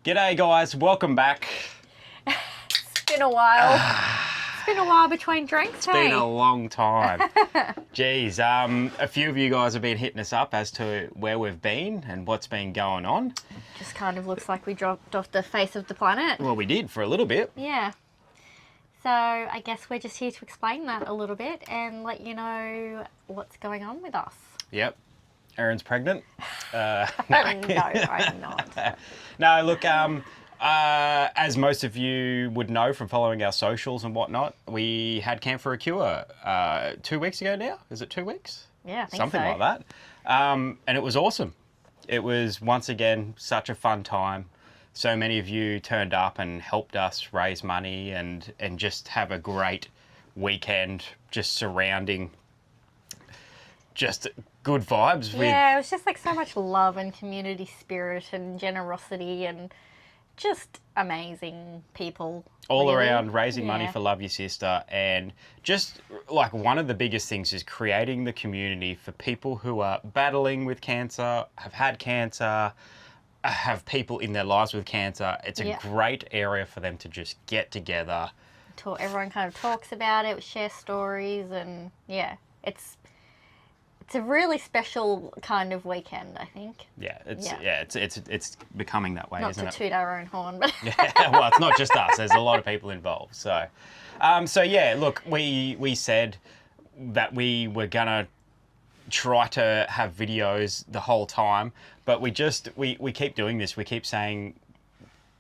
G'day guys, welcome back. It's been a while. It's been a while between drinks, It's been a long time. Geez, a few of you guys have been hitting us up as to where we've been and what's been going on. Just kind of looks like we dropped off the face of the planet. Well, we did for a little bit. Yeah. So I guess we're just here to explain that a little bit and let you know what's going on with us. Yep. Erin's pregnant. No, I'm not. No, look, as most of you would know from following our socials and whatnot, we had Camp for a Cure 2 weeks ago now. Is it 2 weeks? Yeah, I think Something so. like that. And it was awesome. It was, once again, such a fun time. So many of you turned up and helped us raise money and just have a great weekend just surrounding just good vibes. Yeah, it was just like so much love and community spirit and generosity and just amazing people. All really. around raising money Yeah. for Love Your Sister, and just like one of the biggest things is creating the community for people who are battling with cancer, have had cancer, have people in their lives with cancer. It's a Yeah. great area for them to just get together. Everyone kind of talks about it, share stories, and yeah, it's a really special kind of weekend, I think. Yeah, Yeah. it's becoming that way, Not isn't to it? toot our own horn, but Yeah, well, it's not just us. There's a lot of people involved. So yeah, look, we said that we were gonna try to have videos the whole time, but we keep doing this. We keep saying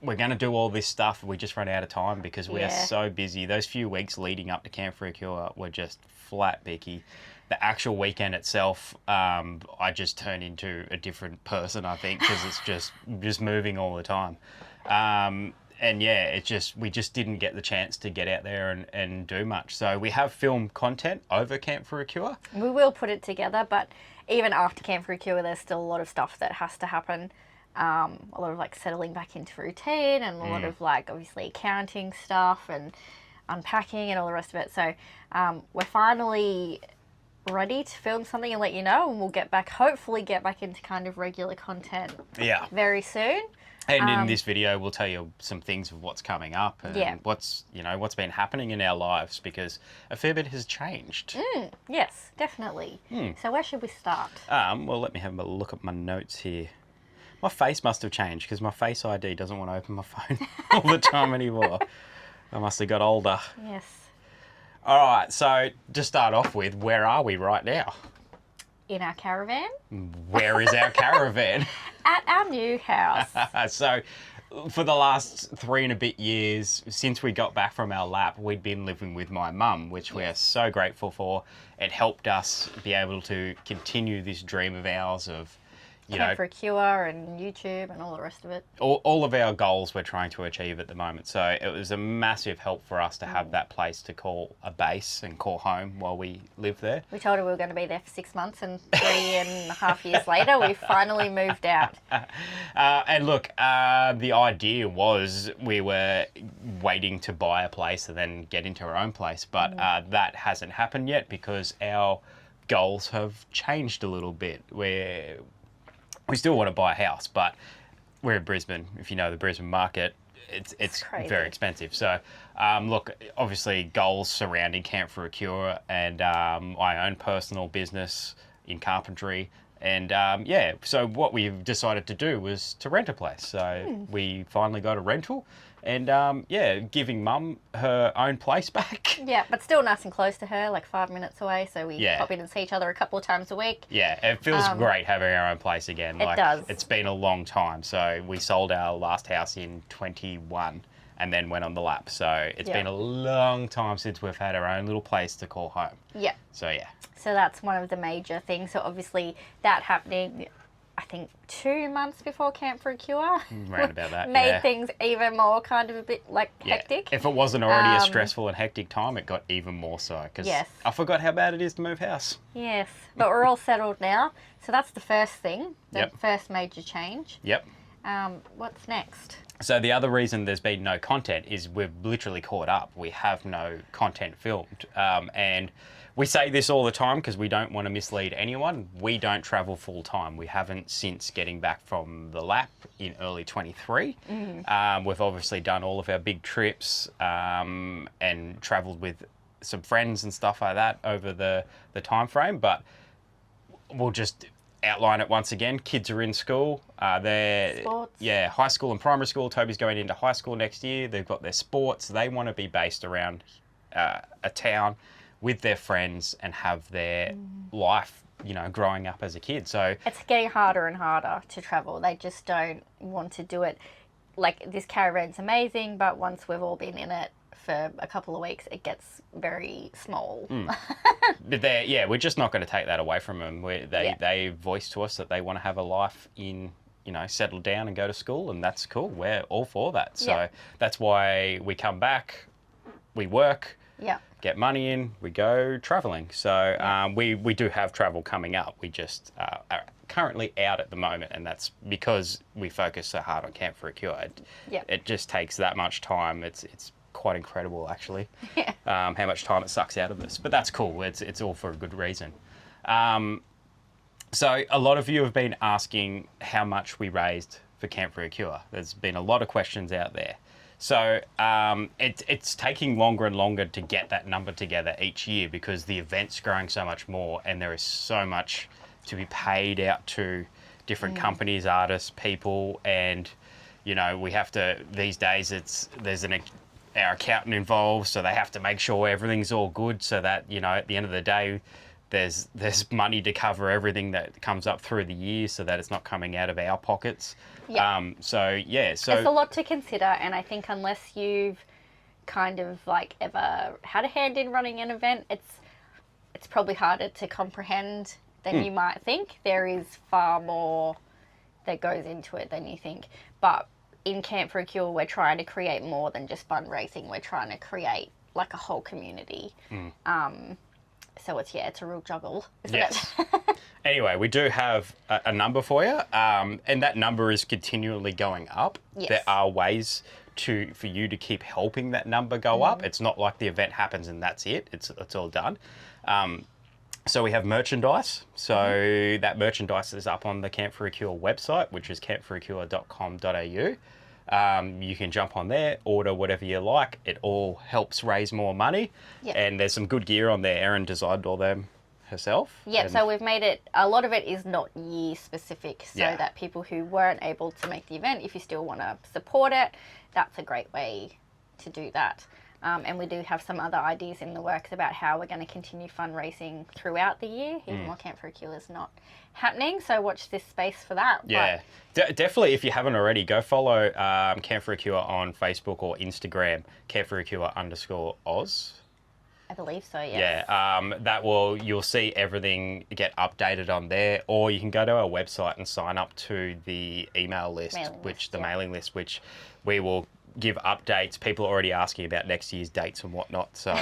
we're gonna do all this stuff. We just run out of time because we are Yeah. so busy. Those few weeks leading up to Camp for a Cure were just flat Becky. The actual weekend itself, I just turned into a different person, I think, because it's just moving all the time. And yeah, we just didn't get the chance to get out there and do much. So we have filmed content over Camp for a Cure. we will put it together. But even after Camp for a Cure, there's still a lot of stuff that has to happen. A lot of like settling back into routine and a lot of like obviously accounting stuff and unpacking and all the rest of it. So we're finally ready to film something and let you know, and we'll hopefully get back into kind of regular content Yeah. very soon. And in this video, we'll tell you some things of what's coming up and Yeah. what's been happening in our lives, because a fair bit has changed. Yes, definitely. So where should we start? Well, let me have a look at my notes here. My face must have changed because my Face ID doesn't want to open my phone all the time anymore. I must have got older. Yes. All right, so to start off with, where are we right now? In our caravan Where is our caravan? at our new house. So for the last 3 and a bit years, since we got back from our lap, we'd been living with my mum, which we are so grateful for. It helped us be able to continue this dream of ours of, Camp for a Cure and YouTube and all the rest of it. all of our goals we're trying to achieve at the moment. So it was a massive help for us to have that place to call a base and call home while we lived there. We told her we were going to be there for 6 months, and 3.5 years later, we finally moved out. And look, the idea was we were waiting to buy a place and then get into our own place, but that hasn't happened yet because our goals have changed a little bit. We still want to buy a house, but we're in Brisbane. If you know the Brisbane market, it's crazy. very expensive. So, look, obviously goals surrounding Camp for a Cure and my own personal business in carpentry. And yeah, so what we've decided to do was to rent a place. So we finally got a rental and yeah, giving Mum her own place back. Yeah, but still nice and close to her, like 5 minutes away. So we Yeah. pop in and see each other a couple of times a week. Yeah, it feels great having our own place again. It does. It's been a long time. So we sold our last house in 21 and then went on the lap. So it's Yeah. been a long time since we've had our own little place to call home. Yeah. So yeah. So that's one of the major things. So obviously that happening, I think 2 months before Camp for a Cure, Round about that, made yeah. things even more kind of a bit like Yeah. hectic. If it wasn't already a stressful and hectic time, it got even more so. Because Yes. I forgot how bad it is to move house. Yes, but we're all settled now. So that's the first thing, the Yep. first major change. Yep. What's next? So the other reason there's been no content is we've literally caught up. We have no content filmed. And we say this all the time because we don't want to mislead anyone. We don't travel full time. We haven't since getting back from the lap in early 23. We've obviously done all of our big trips and travelled with some friends and stuff like that over the time frame. But we'll just outline it once again. Kids are in school. They're Sports. Yeah, high school and primary school. Toby's going into high school next year. They've got their sports. They want to be based around a town with their friends and have their life, growing up as a kid. So It's getting harder and harder to travel. They just don't want to do it. Like, this caravan's amazing, but once we've all been in it for a couple of weeks, it gets very small. But we're just not going to take that away from them. They voiced to us that they want to have a life in, settle down and go to school, and that's cool. We're all for that. So that's why we come back, we work, get money in, we go travelling. So we do have travel coming up. We just are currently out at the moment, and that's because we focus so hard on Camp for a Cure. It just takes that much time. It's quite incredible, actually, how much time it sucks out of us. But that's cool. It's all for a good reason. So a lot of you have been asking how much we raised for Camp for a Cure. There's been a lot of questions out there. So it's taking longer and longer to get that number together each year because the event's growing so much more and there is so much to be paid out to different companies, artists, people, and we have to, these days there's our accountant involved, so they have to make sure everything's all good so that, at the end of the day, there's money to cover everything that comes up through the year so that it's not coming out of our pockets. So it's a lot to consider, and I think unless you've kind of ever had a hand in running an event, it's probably harder to comprehend than you might think. There is far more that goes into it than you think. But in Camp for a Cure, we're trying to create more than just fundraising. We're trying to create a whole community. So it's a real juggle, isn't it? Anyway, we do have a number for you, and that number is continually going up. There are ways for you to keep helping that number go up. It's not like the event happens and that's it. It's all done. So we have merchandise. So that merchandise is up on the Camp for a Cure website, which is campforacure.com.au. You can jump on there, order whatever you like. It all helps raise more money. And there's some good gear on there. Erin designed all them herself. So we've made it, a lot of it is not year specific, so that people who weren't able to make the event, if you still want to support it, that's a great way to do that. And we do have some other ideas in the works about how we're going to continue fundraising throughout the year, even while Camp for a Cure is not happening. So watch this space for that. Definitely, if you haven't already, go follow Camp for a Cure on Facebook or Instagram, Camp for a Cure _Oz. I believe so, yes. You'll see everything get updated on there, or you can go to our website and sign up to the email list, mailing list, which we will give updates. People are already asking about next year's dates and whatnot. So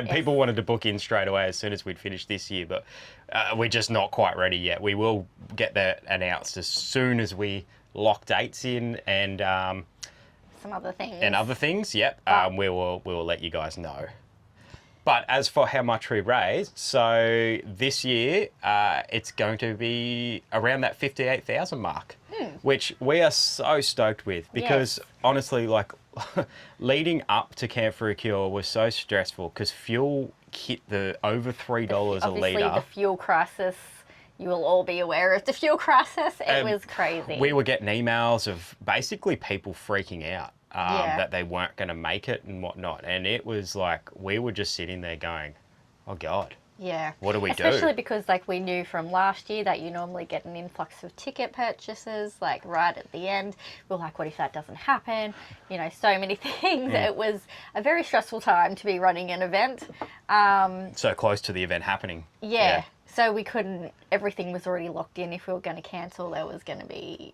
people wanted to book in straight away as soon as we'd finished this year, but we're just not quite ready yet. We will get that announced as soon as we lock dates in and some other things. And other things, we will let you guys know. But as for how much we raised, so this year it's going to be around that 58,000 mark, which we are so stoked with because honestly, leading up to Camp for a Cure was so stressful because fuel hit the over $3 a litre. Obviously, the fuel crisis. You will all be aware of the fuel crisis. It was crazy. We were getting emails of basically people freaking out. That they weren't going to make it and whatnot. And it was we were just sitting there going, oh God, what do we do? Especially because we knew from last year that you normally get an influx of ticket purchases right at the end. We're like, what if that doesn't happen? So many things. It was a very stressful time to be running an event. So close to the event happening. So we couldn't, everything was already locked in. If we were going to cancel, it was going to be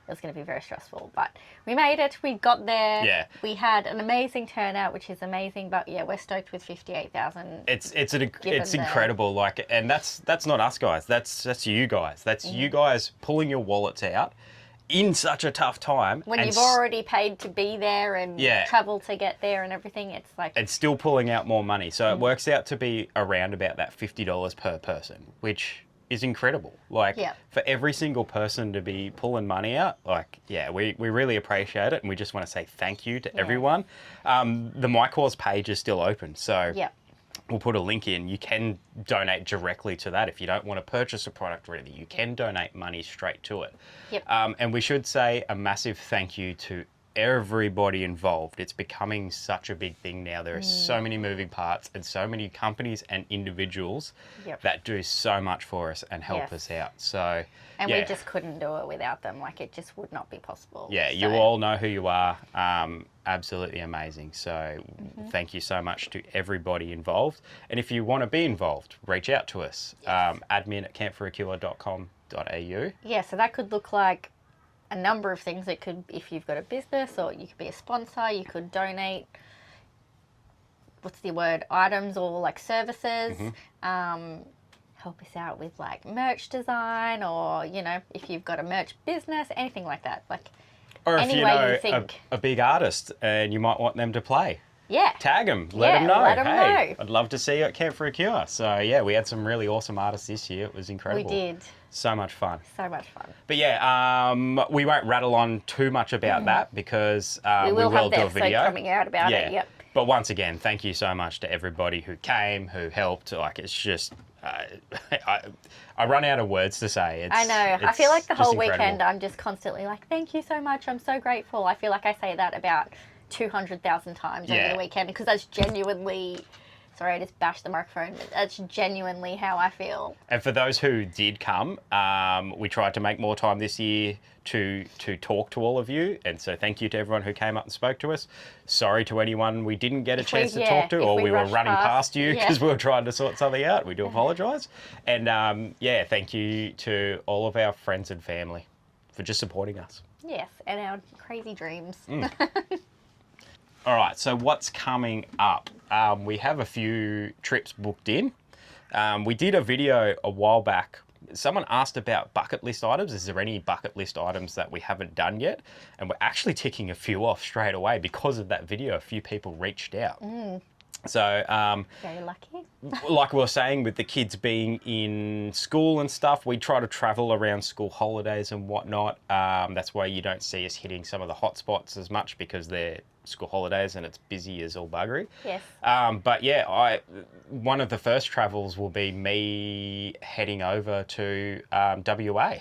very stressful. But we made it, we got there. We had an amazing turnout, which is amazing. But we're stoked with 58,000. It's incredible. And that's not us guys. That's you guys. That's you guys pulling your wallets out. in such a tough time. When and you've already paid to be there and Yeah. travel to get there and everything, it's like... And still pulling out more money. So it works out to be around about that $50 per person, which is incredible. Like, Yeah. for every single person to be pulling money out, like, yeah, we really appreciate it. And we just want to say thank you to everyone. The My Cause page is still open. So Yeah. we'll put a link in. You can donate directly to that. If you don't want to purchase a product or anything, you can donate money straight to it. Yep. And we should say a massive thank you to everybody involved. It's becoming such a big thing now. There are so many moving parts and so many companies and individuals that do so much for us and help us out. So, and we just couldn't do it without them. Like, it just would not be possible. Yeah, you all know who you are. Absolutely amazing. So thank you so much to everybody involved. And if you want to be involved, reach out to us. admin@campforacure.com.au. Yeah, so that could look like a number of things. It could, if you've got a business, or you could be a sponsor, you could donate, what's the word, items or like services. Help us out with like merch design, or, you know, if you've got a merch business, anything like that. Like, or if any you way know you think. a big artist and you might want them to play. Yeah. Tag them, let them know. let 'em Hey, know. I'd love to see you at Camp for a Cure. So yeah, we had some really awesome artists this year. It was incredible. We did. So much fun. So much fun. But yeah, we won't rattle on too much about that because we will have the do a episode video coming out about it. Yep. But once again, thank you so much to everybody who came, who helped. Like, it's just, I run out of words to say. I know. I feel like the just whole incredible. weekend I'm just constantly like, thank you so much. I'm so grateful. I feel like I say that about 200,000 times over the weekend, because that's genuinely... Sorry, I just bashed the microphone. But that's genuinely how I feel. And for those who did come, we tried to make more time this year to talk to all of you. And so thank you to everyone who came up and spoke to us. Sorry to anyone we didn't get a chance to talk to, or we were rushed running past you because we were trying to sort something out. We do apologise. And thank you to all of our friends and family for just supporting us. Yes, and our crazy dreams. All right, so what's coming up? We have a few trips booked in. We did a video a while back. Someone asked about bucket list items. Is there any bucket list items that we haven't done yet? And we're actually ticking a few off straight away because of that video. A few people reached out. So, Very lucky. like we were saying, with the kids being in school and stuff, we try to travel around school holidays and whatnot. That's why you don't see us hitting some of the hot spots as much, because they're school holidays and it's busy as all buggery. Yes. But yeah, one of the first travels will be me heading over to WA.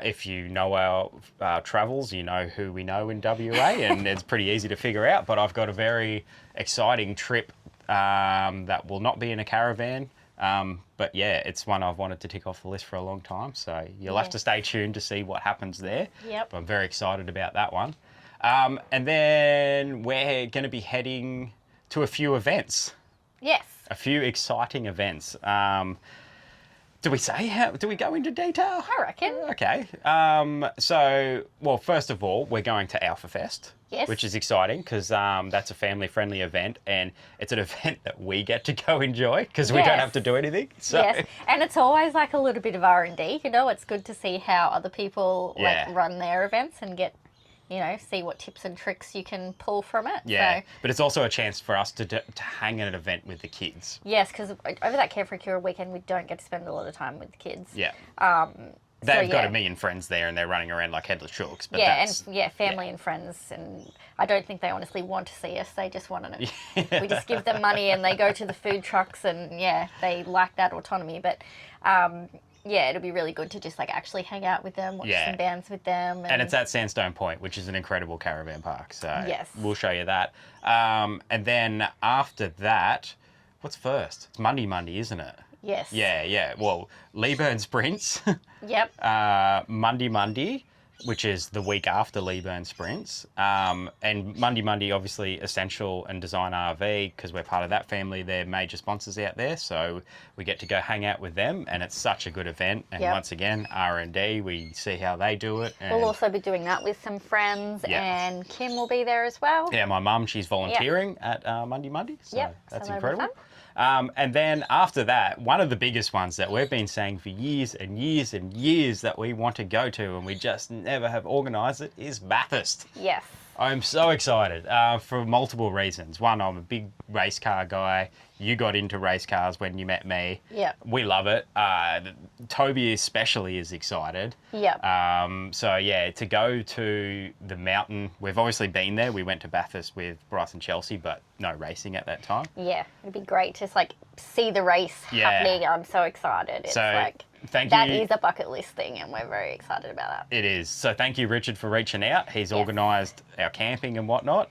If you know our travels, you know who we know in WA, and it's pretty easy to figure out. But I've got a very exciting trip that will not be in a caravan. But yeah, it's one I've wanted to tick off the list for a long time. So you'll have to stay tuned to see what happens there. Yep. But I'm very excited about that one. And then we're going to be heading to a few events. Yes. A few exciting events. Do we say how? Do we go into detail? I reckon. Okay. So, well, first of all, we're going to Alpha Fest. Yes. Which is exciting because that's a family-friendly event, and it's an event that we get to go enjoy because we don't have to do anything. So. Yes, and it's always like a little bit of R&D. You know, it's good to see how other people like run their events and get, you know, see what tips and tricks you can pull from it. Yeah, So, but it's also a chance for us to hang at an event with the kids. yes, because over that Care for a Cure weekend, we don't get to spend a lot of time with the kids. Yeah. So, They've got a million friends there and they're running around like headless chooks. But family and friends, and I don't think they honestly want to see us. They just want to. We just give them money and they go to the food trucks, and they like that autonomy. But it'll be really good to just like actually hang out with them, watch some bands with them. And it's at Sandstone Point, which is an incredible caravan park. So yes, we'll show you that. And then after that, what's first? It's Monday, isn't it? Yes. Yeah. Well, Leeburn Sprints. Yep. Monday, which is the week after Leeburn Sprints. And Monday, obviously, Essential and Design RV, because we're part of that family. They're major sponsors out there, so we get to go hang out with them, and it's such a good event. And once again, R&D, we see how they do it. And we'll also be doing that with some friends, and Kim will be there as well. Yeah, my mum, she's volunteering at Monday, so that's incredible. And then after that, one of the biggest ones that we've been saying for years and years and years that we want to go to and we just never have organised it is Bathurst. Yes. I'm so excited for multiple reasons. One, I'm a big race car guy. You got into race cars when you met me. Yeah. We love it. Toby especially is excited. Yeah. So yeah, to go to the mountain, we've obviously been there. We went to Bathurst with Bryce and Chelsea, but no racing at that time. Yeah, it'd be great to see the race happening. I'm so excited. It's thank that you. is a bucket list thing, and we're very excited about that. It is. So thank you, Richard, for reaching out. He's organised our camping and whatnot.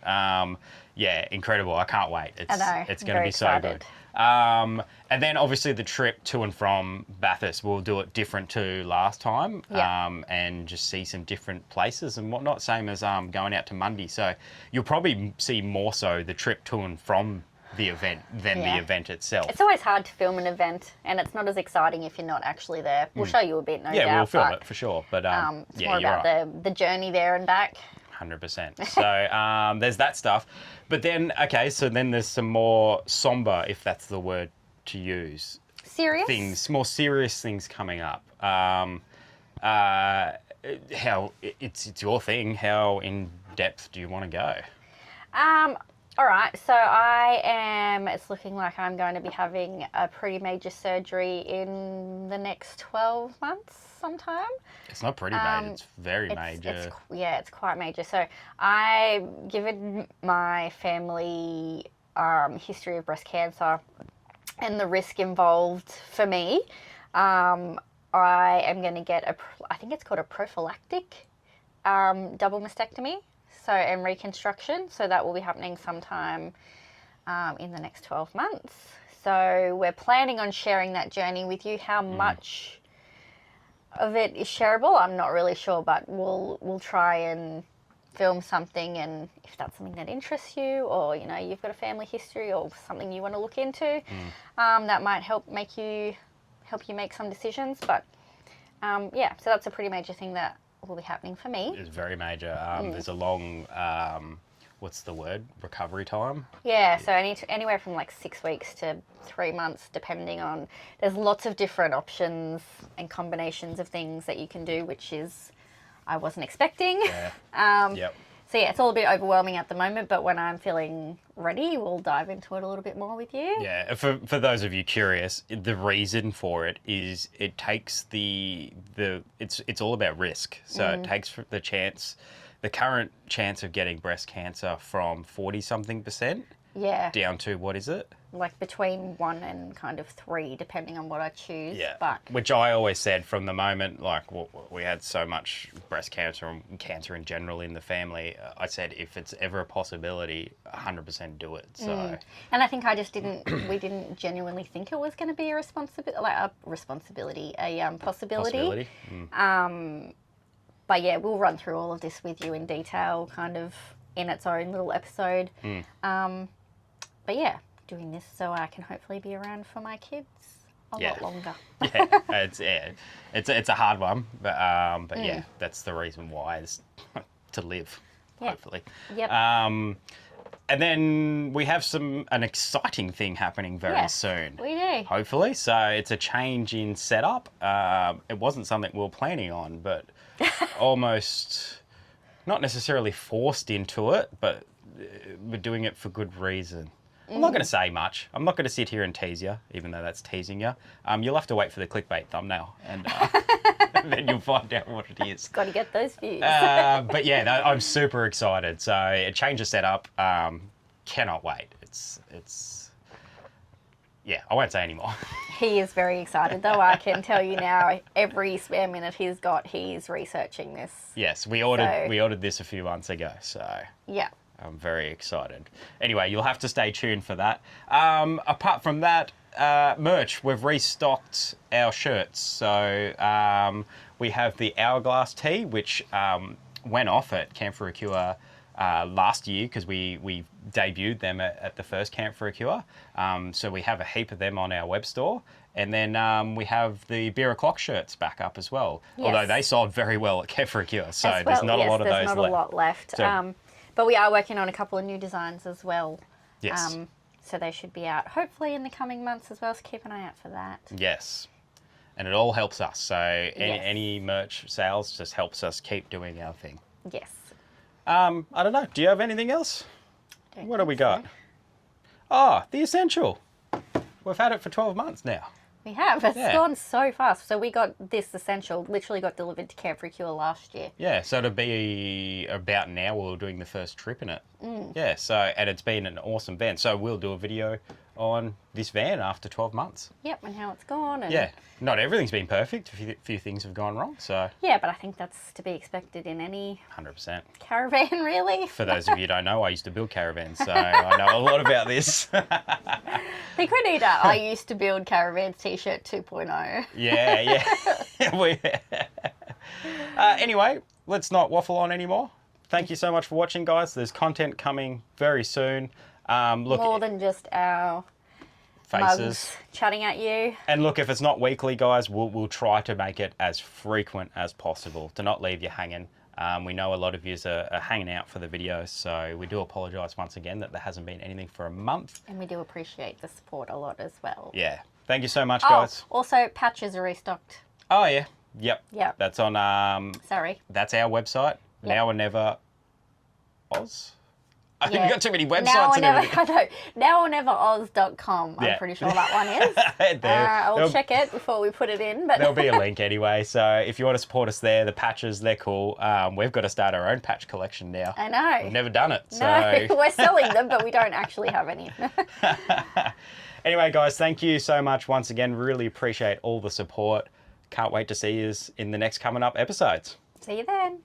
Yeah, incredible. I can't wait. I know. It's going to be so good. And then obviously the trip to and from Bathurst, we'll do it different to last time, and just see some different places and whatnot, same as going out to Mundy. So you'll probably see more so the trip to and from the event than the event itself. It's always hard to film an event, and it's not as exciting if you're not actually there. We'll show you a bit, no doubt. Yeah, we'll film it for sure. But it's more about the journey there and back. 100%. So there's that stuff. But then, okay, so then there's some more somber, if that's the word to use. Serious? Things, more serious things coming up. How, it's your thing. How in depth do you want to go? All right, so it's looking like I'm going to be having a pretty major surgery in the next 12 months sometime. It's not pretty major, it's very major. It's quite major. So given my family history of breast cancer and the risk involved for me, I am going to get I think it's called a prophylactic double mastectomy. And reconstruction, so that will be happening sometime in the next 12 months. So we're planning on sharing that journey with you. How much of it is shareable, I'm not really sure, but we'll try and film something, and if that's something that interests you, or you've got a family history or something you want to look into, that might help you make some decisions. But so that's a pretty major thing that will be happening for me. It's very major. There's a long, what's the word, recovery time? Yeah, so anywhere from 6 weeks to 3 months, depending on, there's lots of different options and combinations of things that you can do, which is, I wasn't expecting. Yeah. Yep. So yeah, it's all a bit overwhelming at the moment, but when I'm feeling ready, we'll dive into it a little bit more with you. Yeah, for those of you curious, the reason for it is it takes it's all about risk. So it takes the current chance of getting breast cancer from 40-something% down to, what is it? Between 1 and kind of 3, depending on what I choose. Yeah, but which I always said from the moment, we had so much breast cancer and cancer in general in the family, I said if it's ever a possibility, 100% do it. So, and I think we didn't genuinely think it was going to be a possibility. But yeah, we'll run through all of this with you in detail, kind of in it's own little episode. But yeah, doing this so I can hopefully be around for my kids a lot longer. It's a hard one, but yeah, that's the reason why, is to live, hopefully. Yep. And then we have an exciting thing happening very soon. We do. Hopefully. So it's a change in setup. It wasn't something we were planning on, but almost not necessarily forced into it, but we're doing it for good reason. I'm not going to say much. I'm not going to sit here and tease you, even though that's teasing you. You'll have to wait for the clickbait thumbnail, and then you'll find out what it is. Got to get those views. But yeah, no, I'm super excited. So a change of setup. Cannot wait. It's yeah, I won't say anymore. He is very excited, though. I can tell you now, every spare minute he's researching this. Yes, we ordered this a few months ago, so yeah. I'm very excited. Anyway, you'll have to stay tuned for that. Apart from that, merch, we've restocked our shirts. So we have the Hourglass tee, which went off at Camp for a Cure last year, because we debuted them at the first Camp for a Cure. So we have a heap of them on our web store. And then we have the Beer O'Clock shirts back up as well. Yes. Although they sold very well at Camp for a Cure. So there's not a lot of those left. There's not a lot left. So, but we are working on a couple of new designs as well. Yes. So they should be out hopefully in the coming months as well, so keep an eye out for that. Yes. And it all helps us. So Yes. any merch sales just helps us keep doing our thing. Yes. I don't know. Do you have anything else? What do we got? Oh, the Essential. We've had it for 12 months now. We have. It's Yeah. gone so fast. So we got this Essential, literally got delivered to Carefree Cure last year. Yeah, so it'll be about now we were doing the first trip in it. Yeah, so, and it's been an awesome van. So we'll do a video on this van after 12 months. Yep, and how it's gone. And Yeah, not everything's been perfect. A few things have gone wrong, so yeah, but I think that's to be expected in any 100%. caravan, really. For those of you who don't know, I used to build caravans, so I know a lot about this. I think we need a I used to build caravans t-shirt 2.0. Yeah. Anyway, let's not waffle on anymore. Thank you so much for watching, guys. There's content coming very soon. Look, More than just our faces. mugs chatting at you. And look, if it's not weekly, guys, we'll try to make it as frequent as possible to not leave you hanging. We know a lot of you are hanging out for the videos, so we do apologise once again that there hasn't been anything for a month. And we do appreciate the support a lot as well. Yeah. Thank you so much, guys. Also, patches are restocked. Oh, yeah. Yep. Yep. That's on, Sorry. that's our website. Yep. Now or Never AUS. I think Yeah. we've got too many websites Now or and never, everything. I know, noworneveroz.com. I'm Yeah. pretty sure that one is. I'll check it before we put it in. But There'll be a link anyway. So if you want to support us there, the patches, they're cool. We've got to start our own patch collection now. I know. We've never done it. So. No, we're selling them, but we don't actually have any. Anyway, guys, thank you so much once again. Really appreciate all the support. Can't wait to see you in the next coming up episodes. See you then.